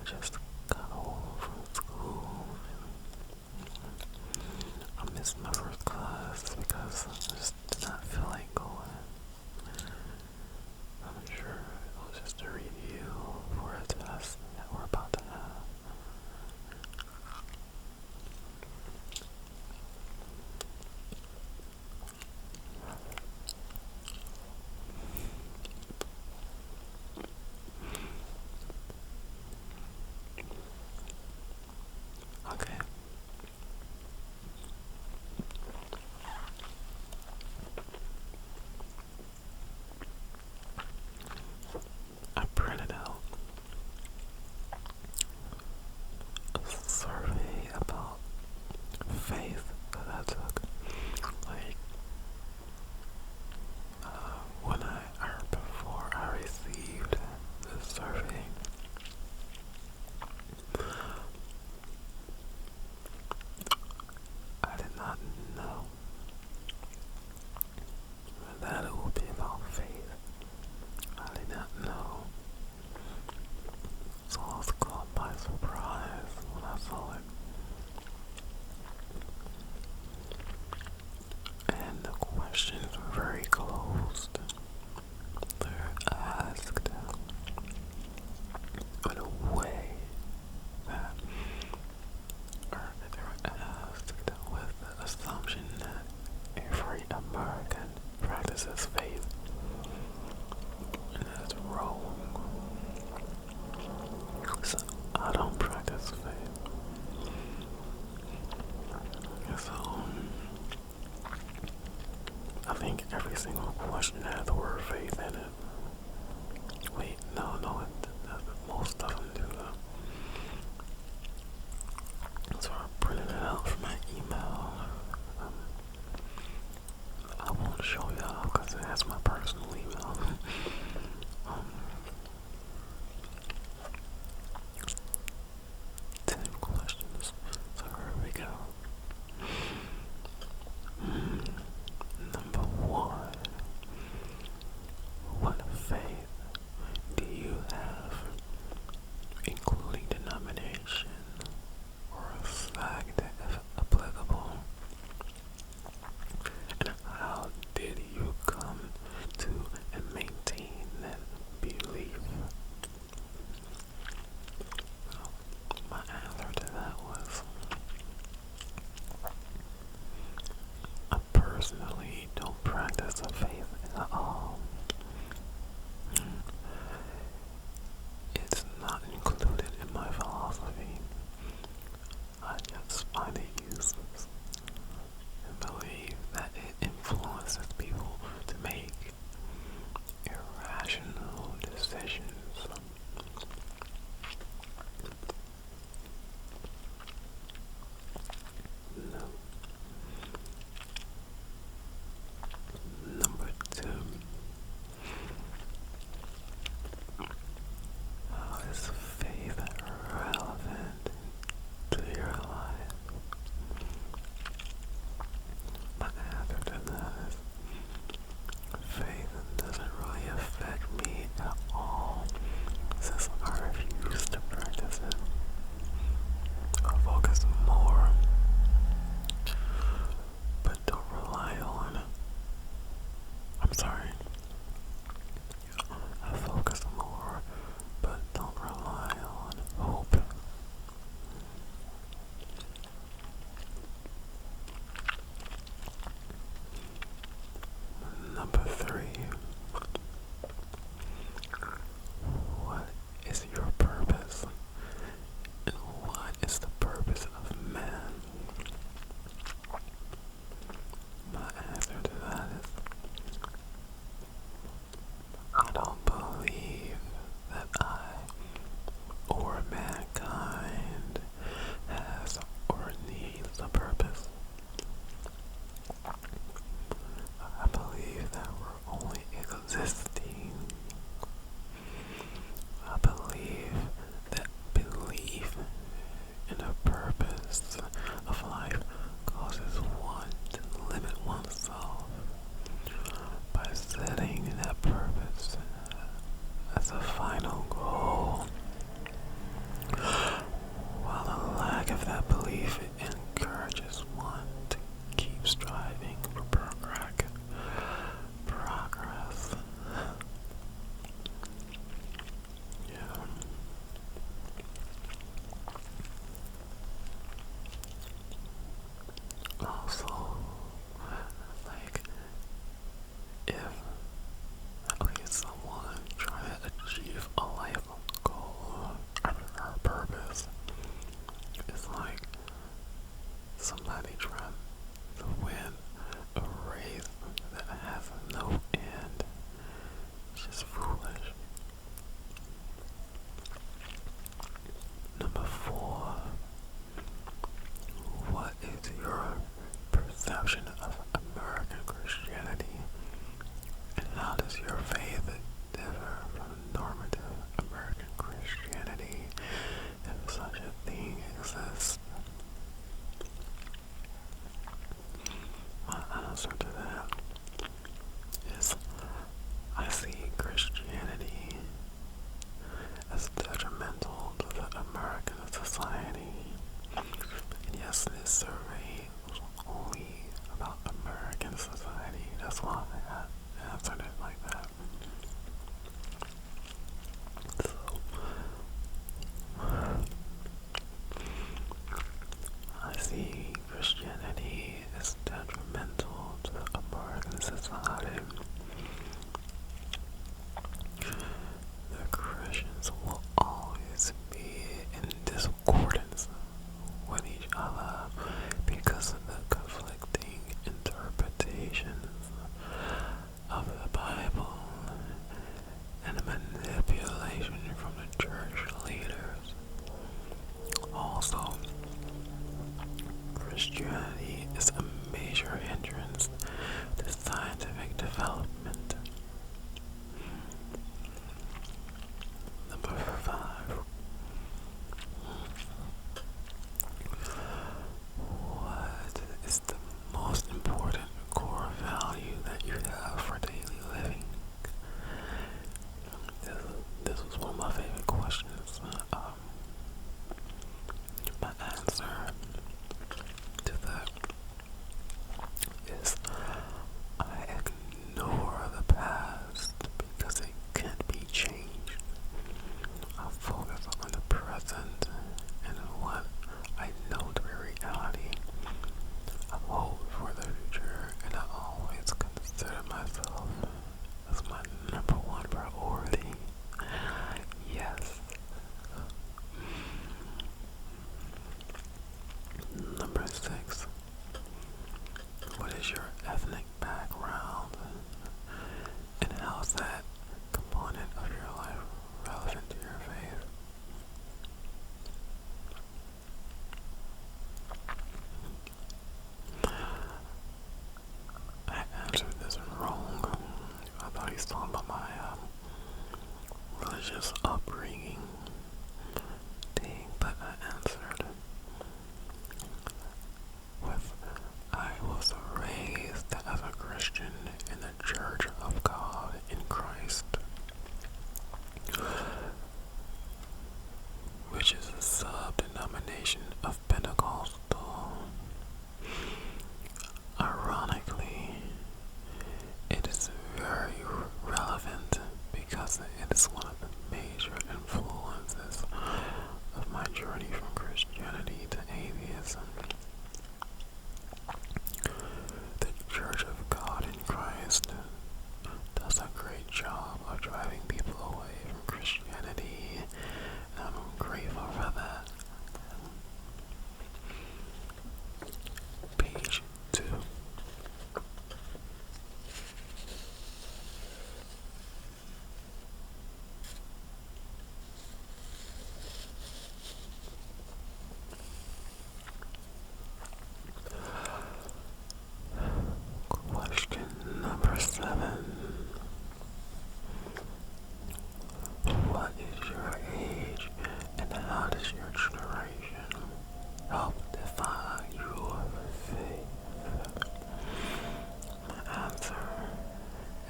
just got home from school. I missed my first class because I just did not feel like going. I'm sure it was just a review for a test that we're about to have. Okay. I printed out a survey about faith that I took. Like, when before I received the survey, I did not know that it would be about faith. I did not know. So I was caught by surprise when I saw it. And the questions were very closed. They're asked in a way that, or they're asked with the assumption that every American practices faith. And that's wrong. So I don't practice faith. So I think every single question has the word faith in it. Wait, no, most of them do though. So I printed it out from my email. I won't show y'all because it has my personal email. um, 10 questions. So here we go. Number 1. What faith do you have, including denomination or fact if applicable? And how did you come to and maintain that view? society, the Christians will always be in discordance with each other because of the conflicting interpretations of the Bible and the manipulation from the church leaders. Also, Christianity is a major hindrance to scientific development. Number 5. What is the most important core value that you have for daily living? This was one of my favorite questions. My answer to that is I ignore the past because it can't be changed. I focus on the present and what I know to be reality. I hope for the future, and I always consider myself as my number one priority. Yes. Number 6. What is your ethnic background? And how is that component of your life relevant to your faith? I answered this wrong. I thought he's talking about my religious upbringing thing, but I answered with I was raised as a Christian in the Church of God in Christ, which is a sub-denomination of Pentecostal. Ironically, it is very relevant because it is one of the major influences of my journey from Christianity to atheism. The Church of God in Christ does a great job of driving people away from Christianity, and I'm grateful for that. Page 2. Question number 7. What is your age and how does your generation help define your faith? My answer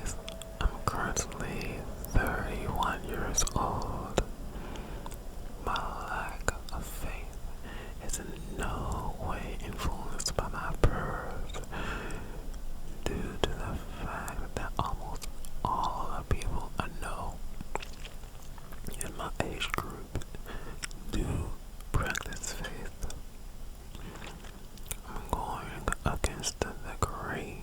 is I'm currently 31 years old. My lack of faith is in no way influenced by my birth due to the fact that almost all the people I know in my age group do practice faith. I'm going against the grain.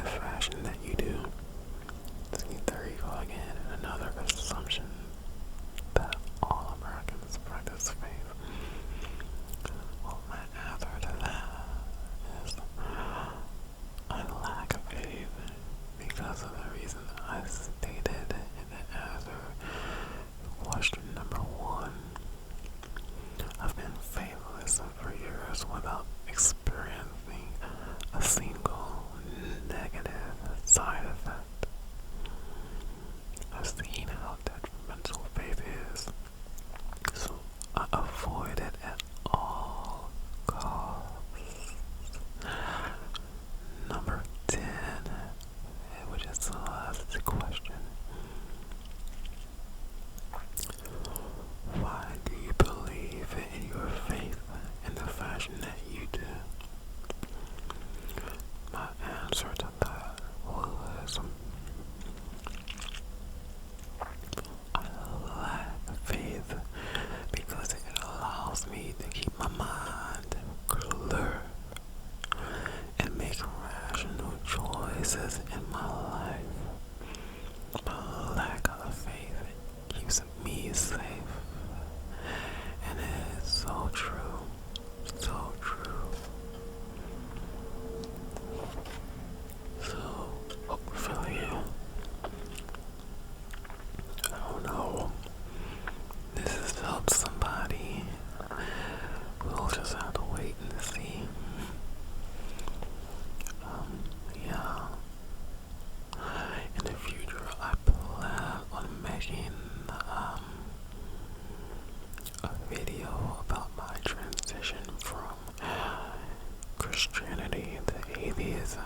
the fashion that you do. See, there you go again, another assumption that all Americans practice faith. Well, my answer to that is I lack faith because of the reason I stated in the answer. Question number one. I've been faithless for years without experiencing a single negative side effect. I've seen how detrimental faith is, so I avoid it at all costs. Number 10, which is the last question. Why do you believe in your faith in the fashion that you do? My answer to that was I lack faith because it allows me to keep my mind clear and make rational choices in my life. My lack of faith keeps me safe. And it is so true. So true. So, hopefully, I don't know, this has helped somebody. We'll just have to wait and see. Yeah. In the future, I plan on making a video about my transition from Christianity to atheism.